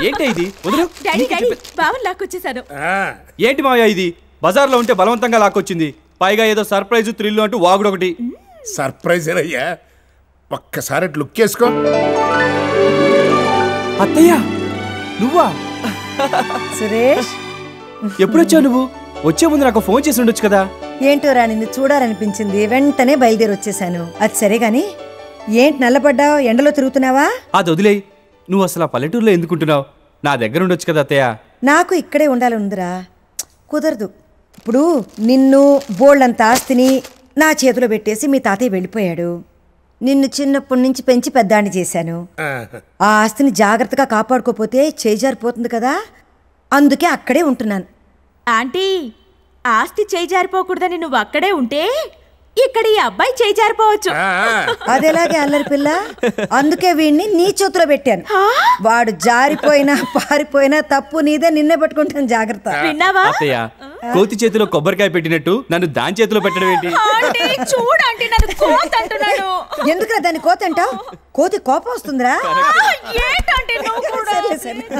ఏంటి ఇది? వదిలు. బావన్ లాక్కొచ్చేసాను. ఏంటి మావయ్య ఇది? బజార్లో ఉంటే బలవంతంగా లాక్కొచ్చింది. పైగా ఏదో సర్ప్రైజ్ థ్రిల్ అంటూ వాగుడు ఒకటి. సర్ప్రైజ్ అయ్యా, ఒక్కసారి లుక్ వేసుకో. అత్తయ్య నువ్వా? సురేష్, ఎప్పుడొచ్చావు నువ్వు? వచ్చే ముందు నాకు ఫోన్ చేసి ఉండొచ్చు కదా. ఏంటో రా, నిన్ను చూడాలనిపించింది, వెంటనే బయలుదేరి వచ్చేసాను. అది సరే గాని ఏంటి నల్లబడ్డావు? ఎండలో తిరుగుతున్నావా? అది వదిలేయి. నువ్వు అసలు ఆ పల్లెటూరులో ఎందుకుంటున్నావు? నా దగ్గర ఉండొచ్చు కదా అత్తయ్య. నాకు ఇక్కడే ఉండాలందిరా, కుదరదు. ఇప్పుడు నిన్ను బోళ్ళంత ఆస్తిని నా చేతిలో పెట్టేసి మీ తాతయ్య వెళ్ళిపోయాడు. నిన్ను చిన్నప్పటి నుంచి పెంచి పెద్దాన్ని చేశాను. ఆ ఆస్తిని జాగ్రత్తగా కాపాడుకోపోతే చేజారిపోతుంది కదా, అందుకే అక్కడే ఉంటున్నాను. ఆంటీ, ఆస్తి చేయి జారిపోకూడదని నువ్వు అక్కడే ఉంటే ఇక్కడ ఈ అబ్బాయి చేయి జారిపోవచ్చు. అదేలాగే అల్లరి పిల్ల, అందుకే వీడిని నీ చేతిలో పెట్టాను. వాడు జారిపోయినా పారిపోయినా తప్పు నీదే, నిన్నే పట్టుకుంటాను, జాగ్రత్త. విన్నావా? అత్తయ్య, కోతి చేతిలో కొబ్బరికాయ పెట్టినట్టు నన్ను దాని చేతిలో పెట్టడం ఏంటి? చూడండి, నన్ను కోతి అంటున్నాడు. ఎందుకురా దాన్ని కోతి అంటావు? కోతి కోపం వస్తుందిరా. ఏంటంటే నువ్వు కూడా? సరే సరే.